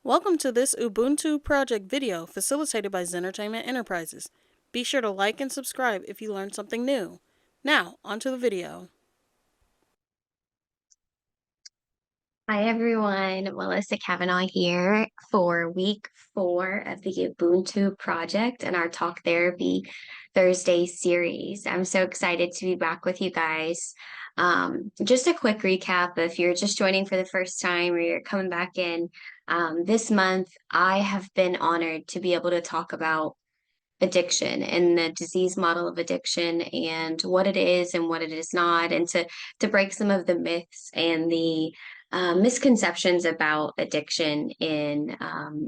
Welcome to this Ubuntu Project video facilitated by Zentertainment Enterprises. Be sure to like and subscribe if you learned something new. Now, onto the video. Hi everyone, Melissa Cavanaugh here for week 4 of the Ubuntu Project and our Talk Therapy Thursday series. I'm so excited to be back with you guys. Just a quick recap if you're just joining for the first time or you're coming back in. This month, I have been honored to be able to talk about addiction and the disease model of addiction and what it is and what it is not, and to break some of the myths and the misconceptions about addiction in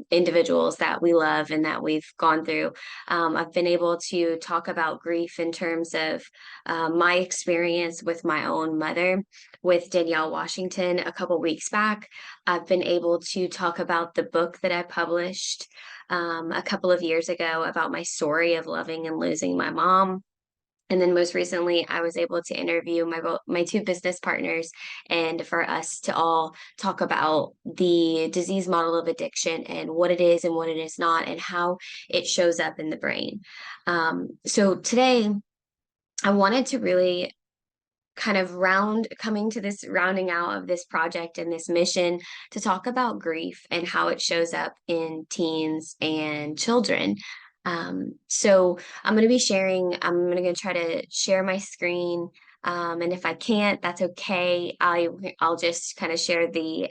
individuals that we love and that we've gone through. I've been able to talk about grief in terms of my experience with my own mother, with Danielle Washington a couple weeks back. I've been able to talk about the book that I published a couple of years ago about my story of loving and losing my mom. And then most recently, I was able to interview my two business partners, and for us to all talk about the disease model of addiction and what it is and what it is not, and how it shows up in the brain. So today, I wanted to really kind of coming to this rounding out of this project and this mission to talk about grief and how it shows up in teens and children. So I'm going to be sharing, I'm going to try to share my screen. And if I can't, that's okay. I'll just kind of share the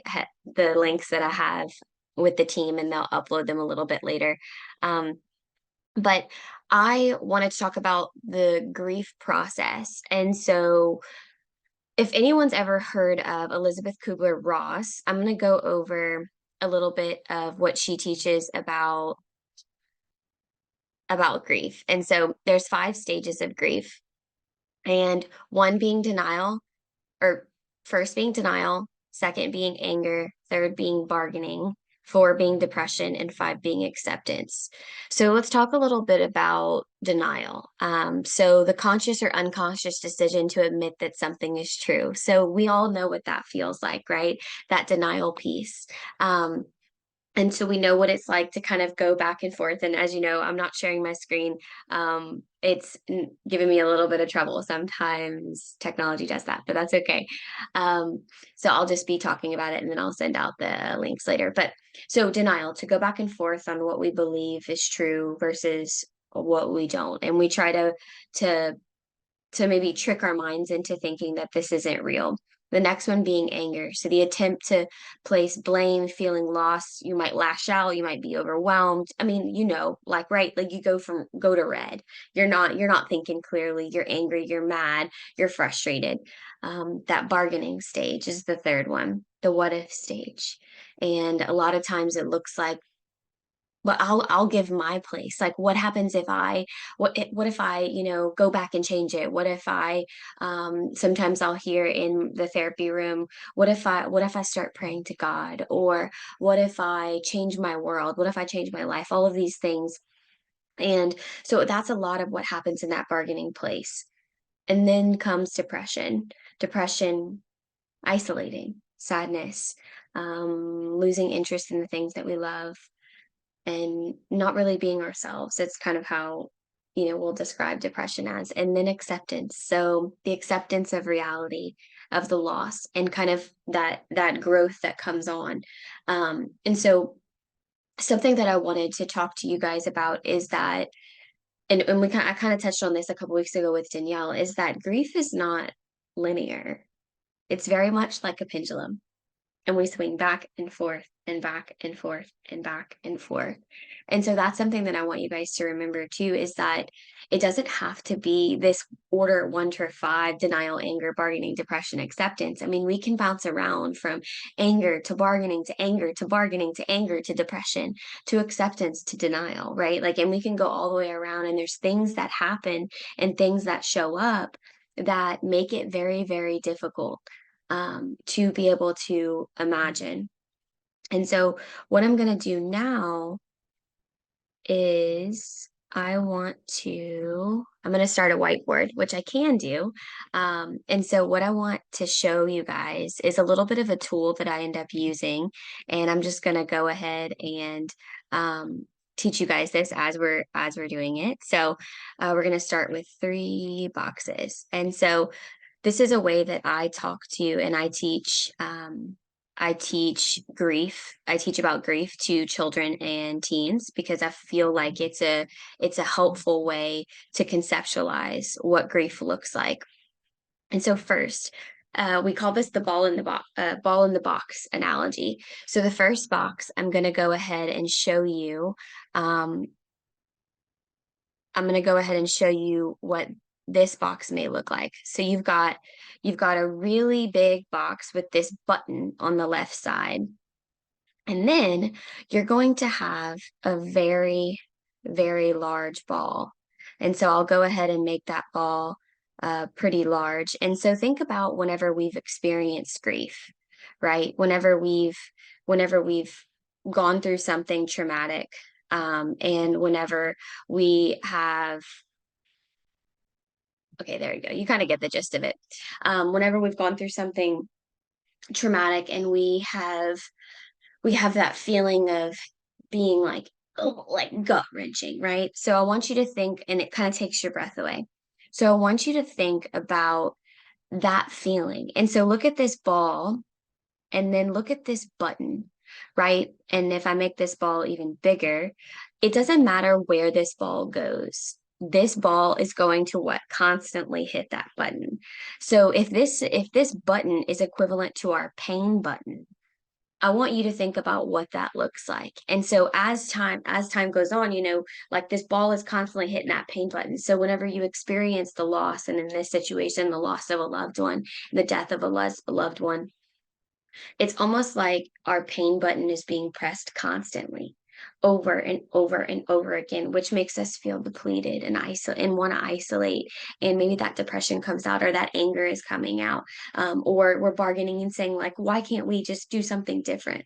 links that I have with the team, and they'll upload them a little bit later. But I wanted to talk about the grief process. And so if anyone's ever heard of Elizabeth Kubler-Ross, I'm going to go over a little bit of what she teaches about grief. And so there's 5 stages of grief, and one being denial, or first being denial, second being anger, third being bargaining, 4 being depression, and 5 being acceptance. So let's talk a little bit about denial. So the conscious or unconscious decision to admit that something is true. So we all know what that feels like, right? That denial piece. And so we know what it's like to kind of go back and forth. And as you know, I'm not sharing my screen. It's giving me a little bit of trouble. Sometimes technology does that, but that's okay. So I'll just be talking about it, and then I'll send out the links later. But so denial, to go back and forth on what we believe is true versus what we don't. And we try to maybe trick our minds into thinking that this isn't real. The next one being anger. So the attempt to place blame, feeling lost. You might lash out, you might be overwhelmed. I mean, like, right, like you go to red. You're not thinking clearly, you're angry, you're mad, you're frustrated. That bargaining stage is the third one, the what if stage. And a lot of times it looks like, but I'll give my place. Like, what happens if what if I, go back and change it? What if I, sometimes I'll hear in the therapy room, what if I start praying to God? Or what if I change my world? What if I change my life? All of these things. And so that's a lot of what happens in that bargaining place. And then comes depression. Depression, isolating, sadness, losing interest in the things that we love, and not really being ourselves. It's kind of how, we'll describe depression as. And then acceptance. So the acceptance of reality, of the loss, and kind of that growth that comes on. And so something that I wanted to talk to you guys about is that, and I kind of touched on this a couple weeks ago with Danielle, is that grief is not linear. It's very much like a pendulum, and we swing back and forth and back and forth and back and forth. And so that's something that I want you guys to remember too, is that it doesn't have to be this order 1 to 5: denial, anger, bargaining, depression, acceptance. I mean, we can bounce around from anger to bargaining to anger to bargaining to anger to depression to acceptance to denial, right? Like, and we can go all the way around, and there's things that happen and things that show up that make it very, very difficult to be able to imagine. And so what I'm going to do now is I'm going to start a whiteboard, which I can do. And so what I want to show you guys is a little bit of a tool that I end up using. And I'm just going to go ahead and teach you guys this as we're doing it. So we're going to start with 3 boxes. And so this is a way that I talk to and I teach grief. I teach about grief to children and teens because I feel like it's a helpful way to conceptualize what grief looks like. And so first, we call this the ball in the box analogy. So the first box, um, I'm going to go ahead and show you what this box may look like. So you've got a really big box with this button on the left side. And then you're going to have a very, very large ball. And so I'll go ahead and make that ball pretty large. And so think about whenever we've experienced grief, right? Whenever we've gone through something traumatic, and whenever we have, okay, there you go. You kind of get the gist of it. Whenever we've gone through something traumatic and we have that feeling of being like, oh, like gut wrenching, right? So I want you to think, and it kind of takes your breath away. So I want you to think about that feeling. And so look at this ball and then look at this button, right? And if I make this ball even bigger, it doesn't matter where this ball goes. This ball is going to what constantly hit that button. So if this button is equivalent to our pain button, I want you to think about what that looks like. And so as time goes on, like this ball is constantly hitting that pain button. So whenever you experience the loss, and in this situation, the loss of a loved one, the death of a loved one, it's almost like our pain button is being pressed constantly over and over and over again, which makes us feel depleted and want to isolate. And maybe that depression comes out or that anger is coming out. Or we're bargaining and saying, like, why can't we just do something different?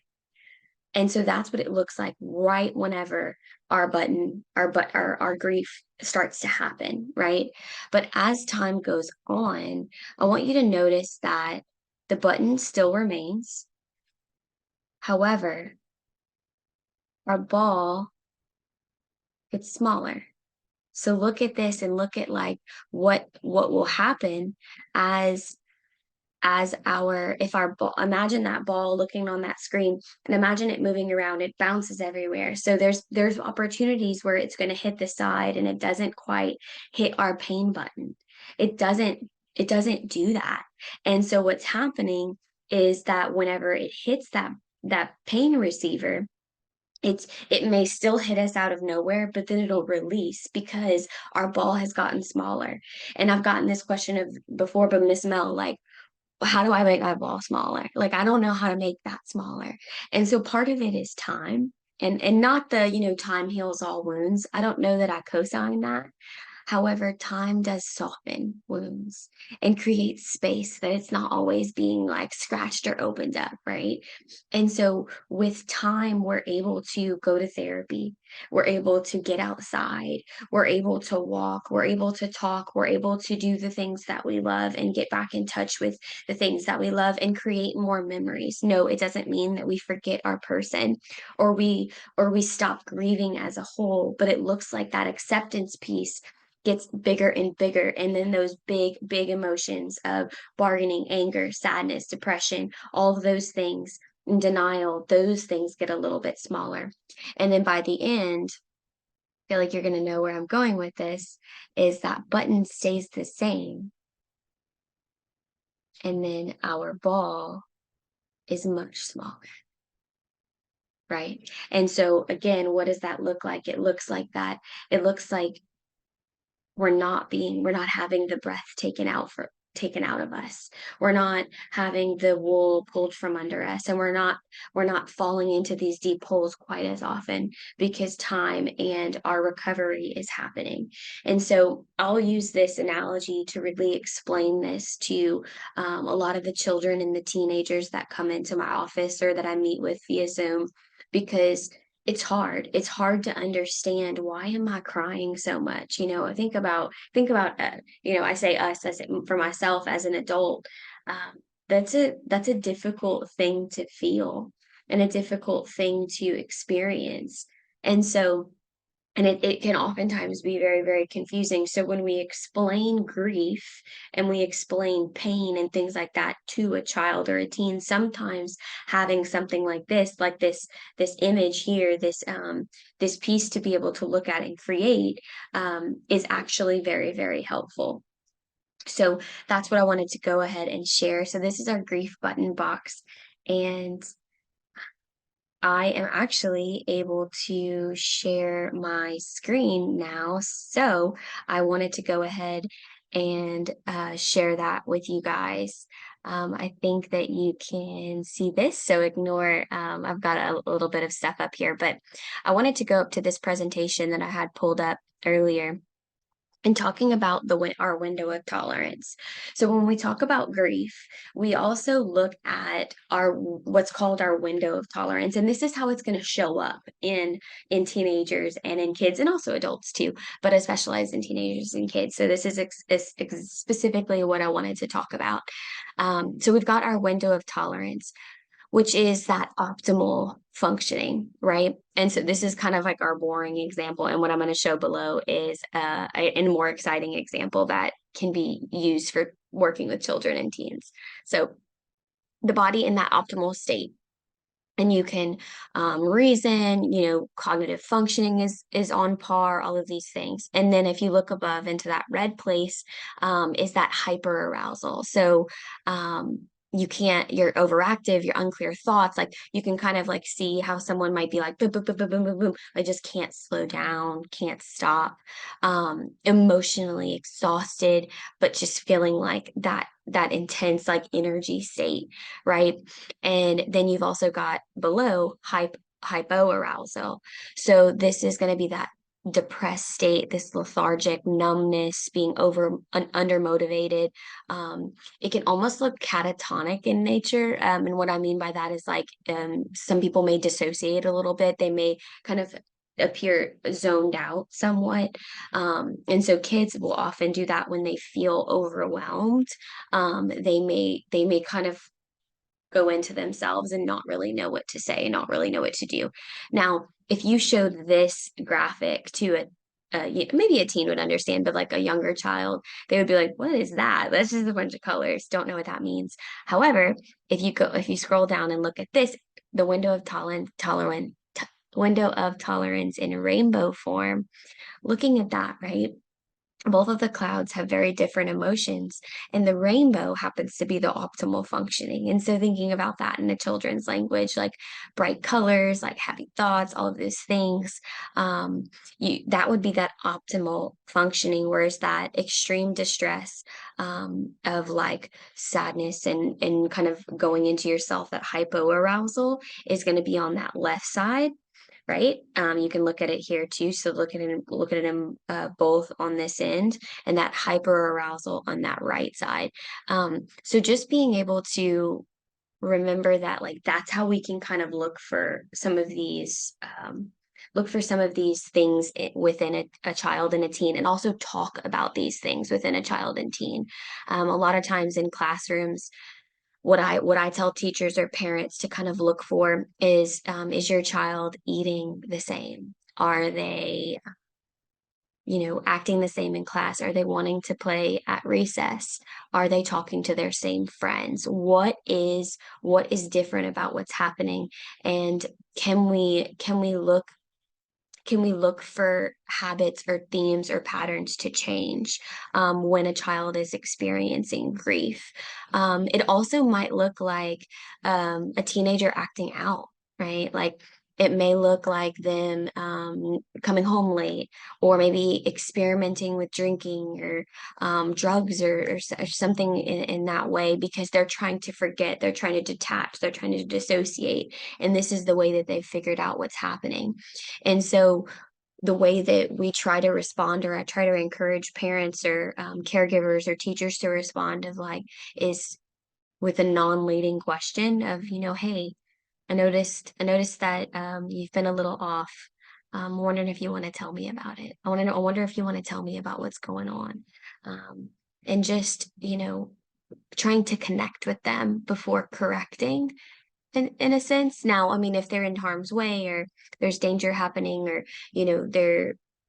And so that's what it looks like right whenever our grief starts to happen, right? But as time goes on, I want you to notice that the button still remains. However, our ball gets smaller. So look at this and look at like what will happen as our if our ball, imagine that ball looking on that screen and imagine it moving around. It bounces everywhere. So there's opportunities where it's going to hit the side and it doesn't quite hit our pain button. It doesn't do that. And so what's happening is that whenever it hits that pain receiver, it may still hit us out of nowhere, but then it'll release because our ball has gotten smaller. And I've gotten this question of before, but Miss Mel, like, how do I make my ball smaller? Like, I don't know how to make that smaller. And so part of it is time, and not the, time heals all wounds. I don't know that I co-sign that. However, time does soften wounds and create space that it's not always being like scratched or opened up, right? And so with time, we're able to go to therapy. We're able to get outside. We're able to walk. We're able to talk. We're able to do the things that we love and get back in touch with the things that we love and create more memories. No, it doesn't mean that we forget our person or we stop grieving as a whole, but it looks like that acceptance piece gets bigger and bigger. And then those big, big emotions of bargaining, anger, sadness, depression, all of those things, and denial, those things get a little bit smaller. And then by the end, I feel like you're going to know where I'm going with this, is that button stays the same. And then our ball is much smaller. Right. And so again, what does that look like? It looks like that. It looks like we're not having the breath taken out of us. We're not having the wool pulled from under us, and we're not falling into these deep holes quite as often because time and our recovery is happening. And so I'll use this analogy to really explain this to a lot of the children and the teenagers that come into my office or that I meet with via Zoom, because it's hard to understand, why am I crying so much? Think about I say us, I say for myself as an adult. That's a difficult thing to feel, and a difficult thing to experience. And so, and it can oftentimes be very, very confusing. So when we explain grief and we explain pain and things like that to a child or a teen, sometimes having something like this image here, this piece to be able to look at and create, is actually very, very helpful. So that's what I wanted to go ahead and share. So this is our grief button box. And I am actually able to share my screen now. So I wanted to go ahead and share that with you guys. I think that you can see this, so ignore, I've got a little bit of stuff up here, but I wanted to go up to this presentation that I had pulled up earlier and talking about our window of tolerance. So when we talk about grief, we also look at our what's called our window of tolerance, and this is how it's going to show up in teenagers and in kids, and also adults too, but I specialize in teenagers and kids. So this is specifically what I wanted to talk about. So we've got our window of tolerance, which is that optimal functioning, right? And so this is kind of like our boring example. And what I'm going to show below is a more exciting example that can be used for working with children and teens. So the body in that optimal state, and you can reason, cognitive functioning is on par, all of these things. And then if you look above into that red place, is that hyper arousal. So you're overactive, you're unclear thoughts, like you can kind of like see how someone might be like boom boom boom boom boom boom boom, I just can't slow down, can't stop, emotionally exhausted, but just feeling like that intense like energy state, right? And then you've also got below hypoarousal. So this is going to be that depressed state, this lethargic numbness, being under motivated. It can almost look catatonic in nature. And what I mean by that is like, some people may dissociate a little bit. They may kind of appear zoned out somewhat. And so kids will often do that when they feel overwhelmed. They may kind of go into themselves and not really know what to say, not really know what to do. Now, if you showed this graphic to maybe a teen would understand, but like a younger child, they would be like, "What is that? That's just a bunch of colors. Don't know what that means." However, if you scroll down and look at this, the window of tolerance in rainbow form, looking at that, right? Both of the clouds have very different emotions, and the rainbow happens to be the optimal functioning. And so, thinking about that in a children's language, like bright colors, like happy thoughts, all of those things, that would be that optimal functioning. Whereas that extreme distress, of like sadness and kind of going into yourself, that hypoarousal is going to be on that left side, right? You can look at it here too. So look at them both on this end, and that hyper arousal on that right side. So just being able to remember that, like, that's how we can kind of look for some of these things within a child and a teen, and also talk about these things within a child and teen. A lot of times in classrooms, what I tell teachers or parents to kind of look for is your child eating the same? Are they, acting the same in class? Are they wanting to play at recess? Are they talking to their same friends? What is different about what's happening? And can we look for habits or themes or patterns to change when a child is experiencing grief? It also might look like a teenager acting out, right? Like it may look like them coming home late, or maybe experimenting with drinking or drugs, or something in that way, because they're trying to forget, they're trying to detach, they're trying to dissociate. And this is the way that they've figured out what's happening. And so the way that we try to respond, or I try to encourage parents or caregivers or teachers to respond, is with a non-leading question of, hey, I noticed that you've been a little off. Wondering if you want to tell me about it. I wonder if you want to tell me about what's going on. Um, and just, trying to connect with them before correcting in a sense. Now, I mean, if they're in harm's way or there's danger happening or,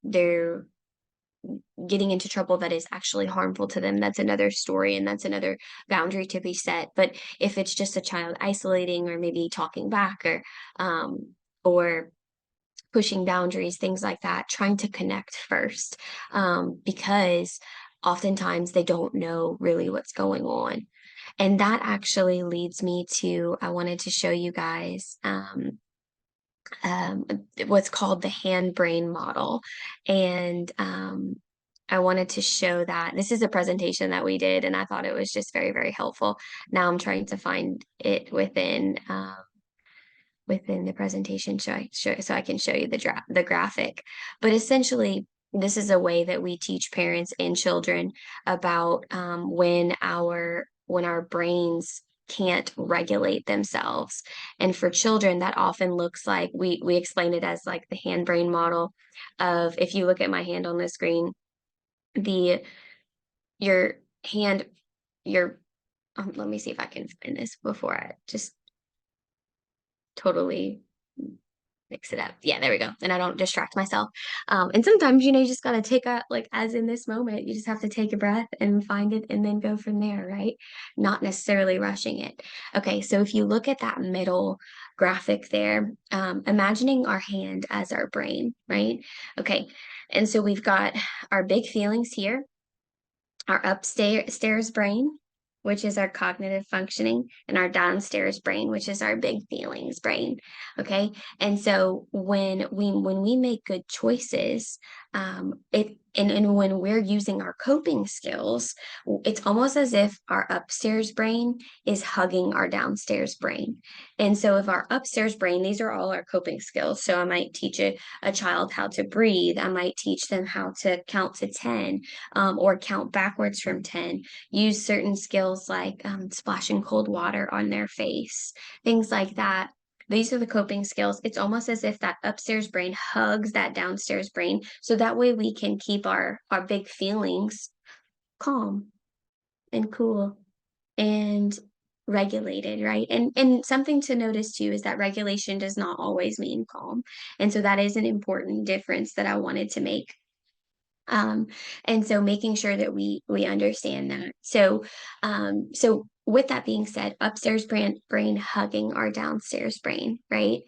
they're getting into trouble that is actually harmful to them, that's another story and that's another boundary to be set. But if it's just a child isolating or maybe talking back or pushing boundaries, things like that, trying to connect first, because oftentimes they don't know really what's going on. And that actually leads me to, I wanted to show you guys um, what's called the hand brain model. And I wanted to show that this is a presentation that we did, and I thought it was just very, very helpful. Now I'm trying to find it within the presentation so I can show you the graphic. But essentially, this is a way that we teach parents and children about when our brains can't regulate themselves. And for children, that often looks like we explain it as like the hand brain model of, if you look at my hand on the screen, the your hand your let me see if I can find this before I just totally mix it up. Yeah, there we go. And I don't distract myself. And sometimes, you just got to take a, like, as in this moment, you just have to take a breath and find it and then go from there, right? Not necessarily rushing it. Okay, so if you look at that middle graphic there, imagining our hand as our brain, right? Okay, and so we've got our big feelings here, our upstairs brain, which is our cognitive functioning, and our downstairs brain, which is our big feelings brain. Okay. And so when we make good choices, and when we're using our coping skills, it's almost as if our upstairs brain is hugging our downstairs brain. And so if our upstairs brain, these are all our coping skills. So I might teach a child how to breathe. I might teach them how to count to 10, or count backwards from 10, use certain skills like splashing cold water on their face, things like that. These are the coping skills. It's almost as if that upstairs brain hugs that downstairs brain. So that way we can keep our big feelings calm and cool and regulated, right? And something to notice too is that regulation does not always mean calm. And so that is an important difference that I wanted to make. Um, and so making sure that we understand that. So with that being said, upstairs brain hugging our downstairs brain, right?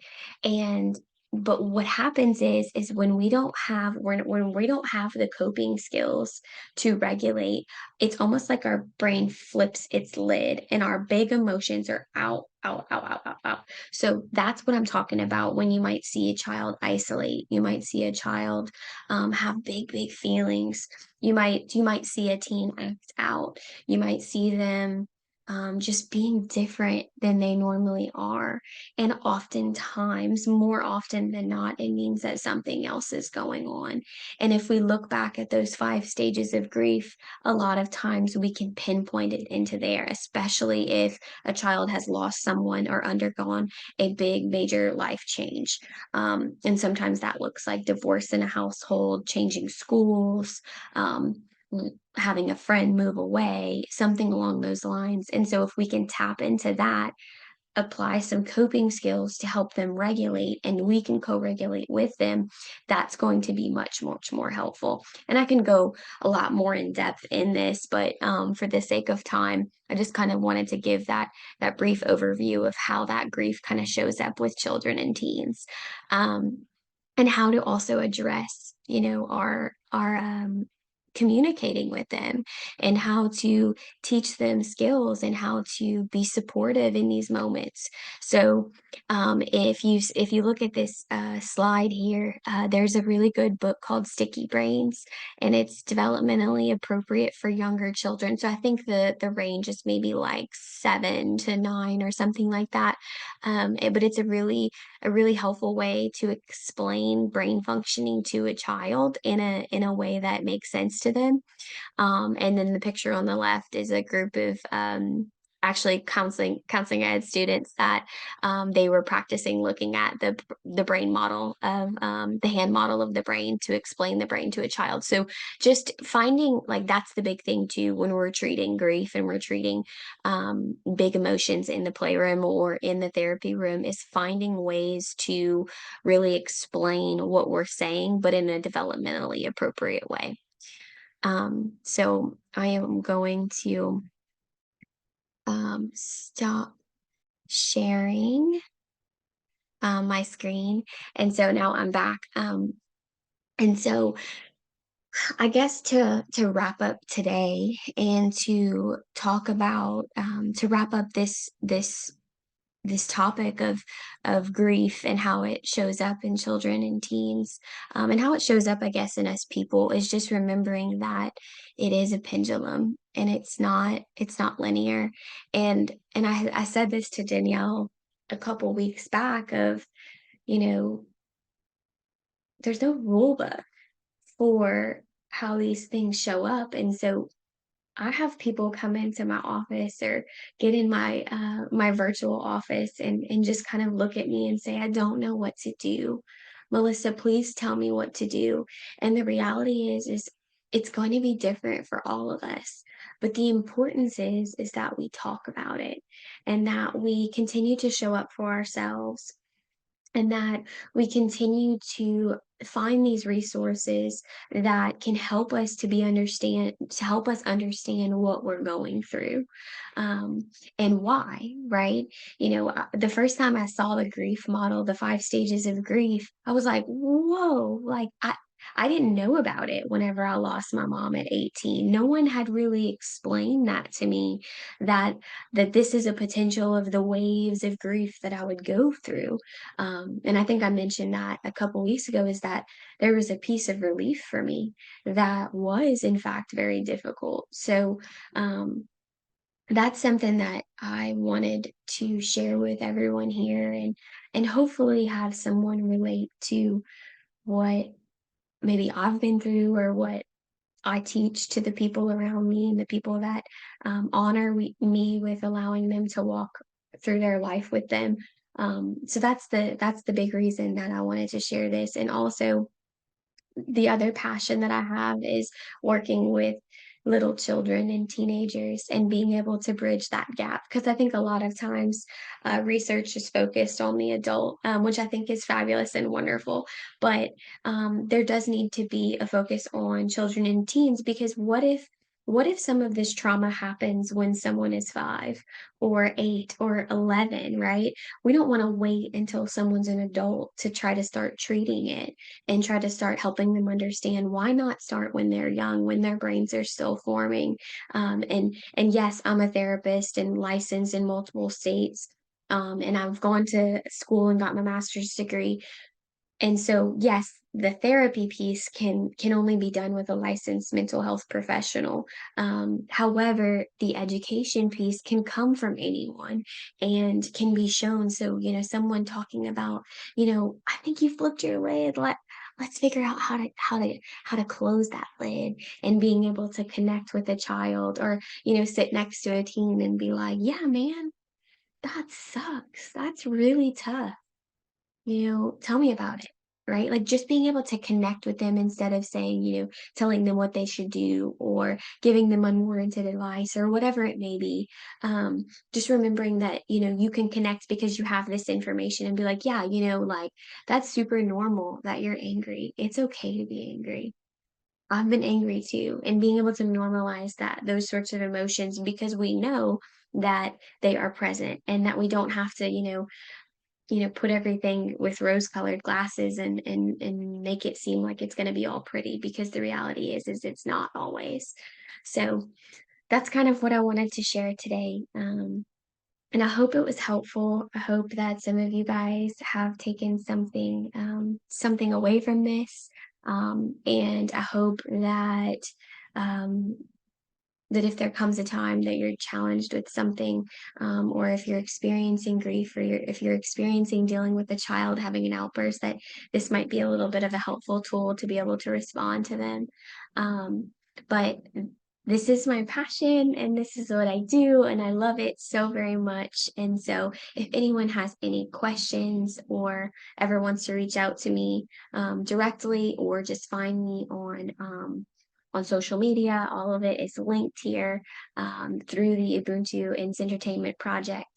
And but what happens is when we don't have the coping skills to regulate, it's almost like our brain flips its lid and our big emotions are out, out, out, out, out, out. So that's what I'm talking about when you might see a child isolate. You might see a child have big feelings. You might see a teen act out. You might see them just being different than they normally are. And oftentimes, more often than not, it means that something else is going on. And if we look back at those 5 stages of grief, a lot of times we can pinpoint it into there, especially if a child has lost someone or undergone a big major life change. And sometimes that looks like divorce in a household, changing schools, having a friend move away, something along those lines. And so, if we can tap into that, apply some coping skills to help them regulate, and we can co-regulate with them, that's going to be much, much more helpful. And I can go a lot more in depth in this, but for the sake of time, I just kind of wanted to give that brief overview of how that grief kind of shows up with children and teens, um, and how to also address, our communicating with them, and how to teach them skills and how to be supportive in these moments. So, if you look at this slide here, there's a really good book called Sticky Brains, and it's developmentally appropriate for younger children. So I think the range is maybe like 7 to 9 or something like that. But it's a really helpful way to explain brain functioning to a child in a way that makes sense to them. And then the picture on the left is a group of actually counseling ed students that they were practicing looking at the brain model of the hand model of the brain to explain the brain to a child. So just finding, like, that's the big thing too when we're treating grief and we're treating big emotions in the playroom or in the therapy room, is finding ways to really explain what we're saying, but in a developmentally appropriate way. So I am going to stop sharing my screen. And so now I'm back. And so I guess to wrap up today and to talk about to wrap up this topic of grief and how it shows up in children and teens, and how it shows up, I guess, in us people, is just remembering that it is a pendulum and it's not linear. And I said this to Danielle a couple weeks back of, you know, there's no rule book for how these things show up. And so I have people come into my office or get in my virtual office and just kind of look at me and say, "I don't know what to do. Melissa, please tell me what to do." And the reality is it's going to be different for all of us. But the importance is that we talk about it and that we continue to show up for ourselves and that we continue to find these resources that can help us to help us understand what we're going through, um, and why, right? The first time I saw the grief model, the 5 stages of grief, I was like, whoa, like I didn't know about it whenever I lost my mom at 18. No one had really explained that to me, that this is a potential of the waves of grief that I would go through. And I think I mentioned that a couple weeks ago, is that there was a piece of relief for me that was, in fact, very difficult. So, that's something that I wanted to share with everyone here, and hopefully have someone relate to what maybe I've been through, or what I teach to the people around me and the people that honor me with allowing them to walk through their life with them. So that's the big reason that I wanted to share this. And also, the other passion that I have is working with little children and teenagers and being able to bridge that gap. Because I think a lot of times research is focused on the adult, which I think is fabulous and wonderful. But there does need to be a focus on children and teens, because what if some of this trauma happens when someone is 5 or 8 or 11, right? We don't want to wait until someone's an adult to try to start treating it and try to start helping them understand. Why not start when they're young, when their brains are still forming? And yes, I'm a therapist and licensed in multiple states. And I've gone to school and got my master's degree, and so, yes, the therapy piece can only be done with a licensed mental health professional. However, the education piece can come from anyone and can be shown. So, someone talking about, I think you flipped your lid. Let's figure out how to close that lid, and being able to connect with a child, or sit next to a teen and be like, "Yeah, man, that sucks. That's really tough. Tell me about it." Right? Like, just being able to connect with them instead of saying, telling them what they should do, or giving them unwarranted advice, or whatever it may be. Just remembering that, you can connect because you have this information, and be like, yeah, like, that's super normal that you're angry. It's okay to be angry. I've been angry too. And being able to normalize those sorts of emotions, because we know that they are present, and that we don't have to, put everything with rose-colored glasses and make it seem like it's gonna be all pretty, because the reality is it's not always. So, that's kind of what I wanted to share today, and I hope it was helpful. I hope that some of you guys have taken something away from this, and I hope um, that if there comes a time that you're challenged with something, or if you're experiencing grief, or if you're experiencing dealing with a child having an outburst, that this might be a little bit of a helpful tool to be able to respond to them. But this is my passion and this is what I do, and I love it so very much. And so, if anyone has any questions or ever wants to reach out to me directly or just find me on social media, all of it is linked here through the Ubuntu Entertainment Project.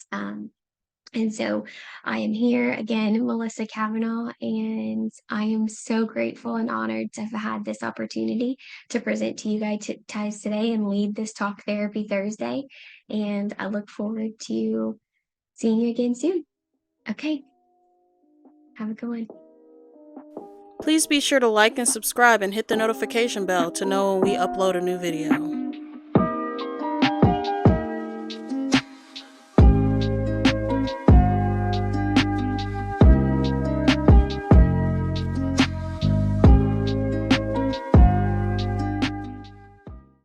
And so I am here again, Melissa Cavanaugh, and I am so grateful and honored to have had this opportunity to present to you guys today and lead this Talk Therapy Thursday. And I look forward to seeing you again soon. Okay, have a good one. Please be sure to like and subscribe and hit the notification bell to know when we upload a new video.